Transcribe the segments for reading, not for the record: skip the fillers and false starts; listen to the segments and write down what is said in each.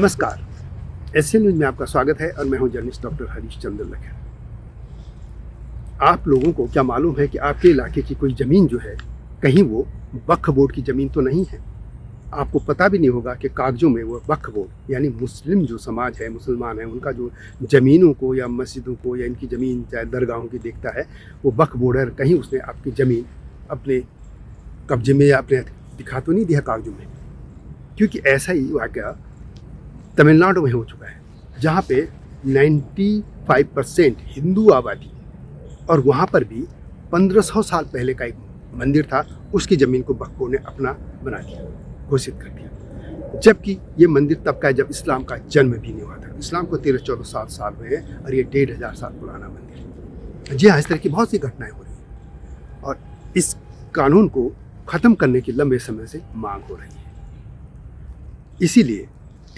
नमस्कार, SN news में आपका स्वागत है और मैं हूं जर्नलिस्ट डॉक्टर हरीश चंद्र लखेर। आप लोगों को क्या मालूम है कि आपके इलाके की कोई ज़मीन जो है कहीं वो वक्फ बोर्ड की ज़मीन तो नहीं है। आपको पता भी नहीं होगा कि कागज़ों में वो वक्फ बोर्ड यानी मुस्लिम जो समाज है, मुसलमान है, उनका जो ज़मीनों को या मस्जिदों को या इनकी ज़मीन चाहे दरगाहों की देखता है, वो वक्फ बोर्ड है। कहीं उसने आपकी ज़मीन अपने कब्जे में या अपने दिखा तो नहीं दिया कागज़ों में। क्योंकि ऐसा ही वाक़या तमिलनाडु में हो चुका है, जहाँ पे 95% हिंदू आबादी और वहाँ पर भी 1500 साल पहले का एक मंदिर था, उसकी ज़मीन को वक्फ बोर्ड ने अपना बना दिया, घोषित कर दिया। जबकि ये मंदिर तब का है जब इस्लाम का जन्म भी नहीं हुआ था। इस्लाम को 1300-1400 साल हुए हैं और ये 1500 साल पुराना मंदिर है। जी हाँ, इस तरह की बहुत सी घटनाएं हो रही हैं और इस कानून को ख़त्म करने की लंबे समय से मांग हो रही है। इसीलिए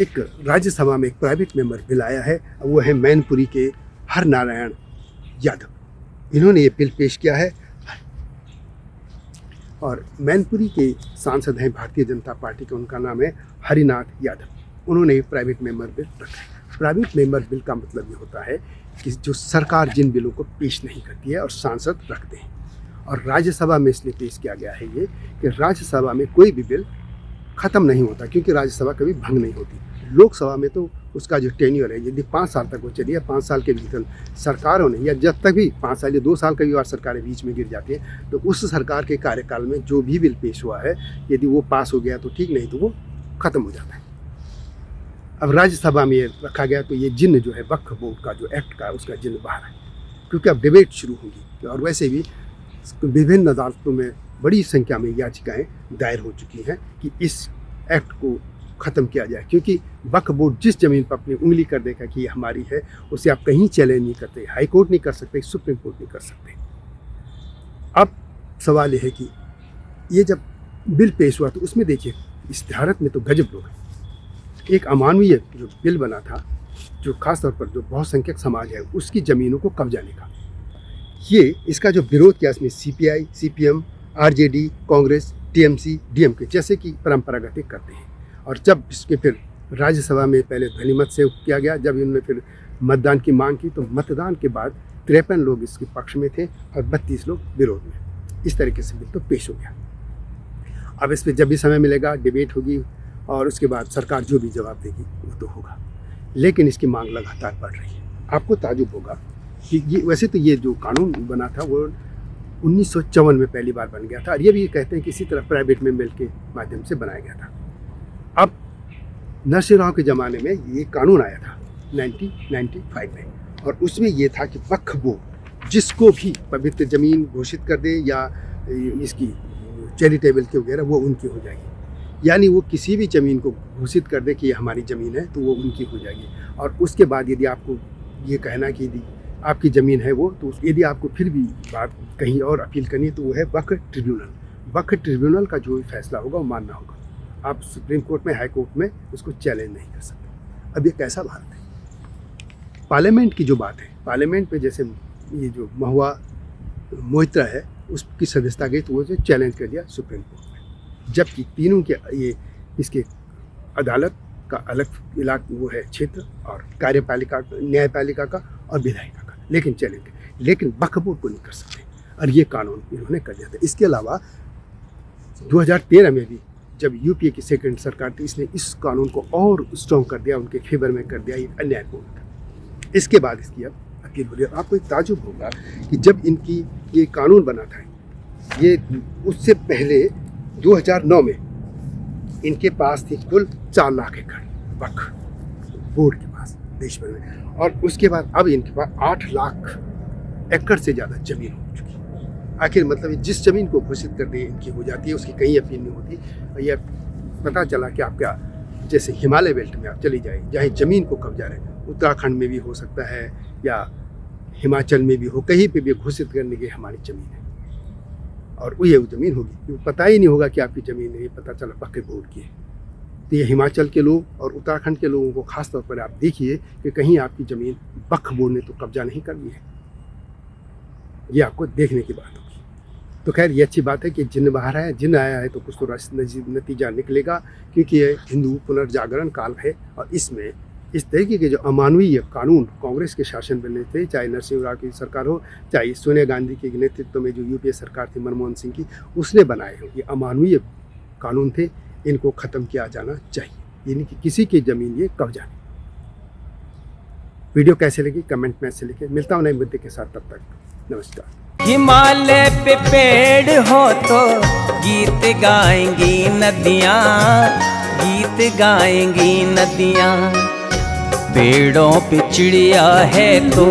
एक राज्यसभा में एक प्राइवेट मेंबर बिल आया है, वो है मैनपुरी के हर नारायण यादव। इन्होंने ये बिल पेश किया है और मैनपुरी के सांसद हैं भारतीय जनता पार्टी के, उनका नाम है हरिनाथ यादव। उन्होंने ये प्राइवेट मेंबर बिल रखा है। प्राइवेट मेंबर बिल का मतलब ये होता है कि जो सरकार जिन बिलों को पेश नहीं करती है और सांसद रखते हैं, और राज्यसभा में इसलिए पेश किया गया है ये कि राज्यसभा में कोई भी बिल ख़त्म नहीं होता, क्योंकि राज्यसभा कभी भंग नहीं होती। लोकसभा में तो उसका जो टेन्योर है, यदि 5 साल तक वो चली है, 5 साल के भीतर सरकारों ने, या जब तक भी 5 साल या 2 साल कई बार सरकारें बीच में गिर जाती हैं, तो उस सरकार के कार्यकाल में जो भी बिल पेश हुआ है, यदि वो पास हो गया तो ठीक, नहीं तो वो ख़त्म हो जाता है। अब राज्यसभा में ये रखा गया तो ये जिन्न जो है वक्फ बोर्ड का जो एक्ट का, उसका जिन्न बाहर है, क्योंकि अब डिबेट शुरू होगी। और वैसे भी विभिन्न अदालतों में बड़ी संख्या में याचिकाएं दायर हो चुकी हैं कि इस एक्ट को ख़त्म किया जाए, क्योंकि वक्फ बोर्ड जिस ज़मीन पर अपनी उंगली कर देगा कि ये हमारी है, उसे आप कहीं चैलेंज नहीं करते, हाई कोर्ट नहीं कर सकते, सुप्रीम कोर्ट नहीं कर सकते। अब सवाल ये है कि ये जब बिल पेश हुआ तो उसमें देखिए, इस भारत में तो गजब लोग हैं। एक अमानवीय जो बिल बना था, जो खासतौर पर जो बहुसंख्यक समाज है उसकी ज़मीनों को कब्जाने का, ये इसका जो विरोध किया, इसमें CPI, CPM, RJD, Congress, TMC, DMK जैसे कि परंपरागत करते हैं। और जब इसके फिर राज्यसभा में पहले ध्वनिमत से किया गया, जब इन्होंने फिर मतदान की मांग की, तो मतदान के बाद 53 लोग इसके पक्ष में थे और 32 लोग विरोध में। इस तरीके से बिल तो पेश हो गया। अब इस पर जब भी समय मिलेगा डिबेट होगी और उसके बाद सरकार जो भी जवाब देगी वो तो होगा, लेकिन इसकी मांग लगातार बढ़ रही है। आपको ताजुब होगा कि ये वैसे तो ये जो कानून बना था वो 1954 में पहली बार बन गया था, और ये भी कहते हैं कि इसी तरह प्राइवेट में बिल के माध्यम से बनाया गया था। अब नरसिंह राव के ज़माने में ये कानून आया था 1995 में, और उसमें ये था कि वक्फ बोर्ड जिसको भी पवित्र ज़मीन घोषित कर दे या इसकी चैरिटेबल के वगैरह, वो उनकी हो जाएगी। यानी वो किसी भी ज़मीन को घोषित कर दे कि ये हमारी ज़मीन है तो वो उनकी हो जाएगी। और उसके बाद यदि आपको ये कहना कि यदि आपकी ज़मीन है वो, तो यदि आपको फिर भी बात कहीं और अपील करनी है तो वो है वक्फ ट्रिब्यूनल। वक्फ ट्रिब्यूनल का जो भी फैसला होगा वो मानना होगा। आप सुप्रीम कोर्ट में, हाई कोर्ट में उसको चैलेंज नहीं कर सकते। अब ये कैसा भारत है? पार्लियामेंट की जो बात है, पार्लियामेंट में जैसे ये जो महुआ मोइत्रा है उसकी सदस्यता गई, तो वो जो चैलेंज कर दिया सुप्रीम कोर्ट में। जबकि तीनों के ये इसके अदालत का अलग इलाका वो है क्षेत्र, और कार्यपालिका, न्यायपालिका का और विधायिका का, लेकिन चैलेंज, लेकिन वक्फ बोर्ड को नहीं कर सकते। और ये कानून इन्होंने कर दिया था। इसके अलावा 2013 में भी जब यूपीए की सेकंड सरकार थी, इसने इस कानून को और स्ट्रॉन्ग कर दिया, उनके फेवर में कर दिया, ये अन्यायपूर्ण था। इसके बाद इसकी अब अपील हो रही है। आपको एक ताजुब होगा कि जब इनकी ये कानून बना था, ये उससे पहले 2009 में इनके पास थी कुल 4 लाख एकड़ वक्फ बोर्ड के पास देश भर में, और उसके बाद अब इनके पास 8 लाख एकड़ से ज़्यादा जमीन हो चुकी। आखिर मतलब जिस ज़मीन को घोषित कर दी इनकी हो जाती है, उसकी कहीं अपील नहीं होती। यह पता चला कि आप क्या, जैसे हिमालय बेल्ट में आप चली जाए, जहाँ ज़मीन को कब्जा रहे, उत्तराखंड में भी हो सकता है या हिमाचल में भी हो, कहीं पे भी घोषित करने की हमारी ज़मीन है, और वो ये ज़मीन होगी, पता ही नहीं होगा कि आपकी ज़मीन है, ये पता चला वक्फ बोर्ड की है। तो ये हिमाचल के लोग और उत्तराखंड के लोगों को ख़ास तौर पर आप देखिए कि कहीं आपकी ज़मीन वक्फ बोर्ड ने तो कब्जा नहीं कर ली है। ये आपको देखने की बात होगी। तो खैर ये अच्छी बात है कि जिन बाहर है, जिन आया है तो कुछ तो नतीजा निकलेगा, क्योंकि ये हिंदू पुनर्जागरण काल है और इसमें इस तरीके के जो अमानवीय कानून कांग्रेस के शासन में थे, चाहे नरसिंह राव की सरकार हो, चाहे सोनिया गांधी के नेतृत्व में जो यूपीए सरकार थी मनमोहन सिंह की, उसने बनाए हो, ये अमानवीय कानून थे, इनको ख़त्म किया जाना चाहिए। यानी कि किसी की ज़मीन ये कब्जा नहीं। वीडियो कैसे लगी कमेंट में से लिखे। मिलता हूँ नए मुद्दे के साथ, तब तक नमस्कार। हिमालय पे पेड़ हो तो गीत गाएंगी नदियाँ, गीत गाएंगी नदियाँ। पेड़ों पे चिड़िया है तो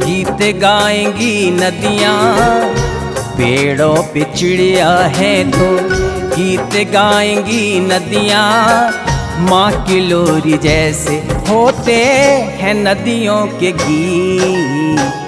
गीत गाएंगी नदियाँ, पेड़ों पे चिड़िया है तो गीत गाएंगी नदियाँ। माँ की लोरी जैसे होते हैं नदियों के गीत।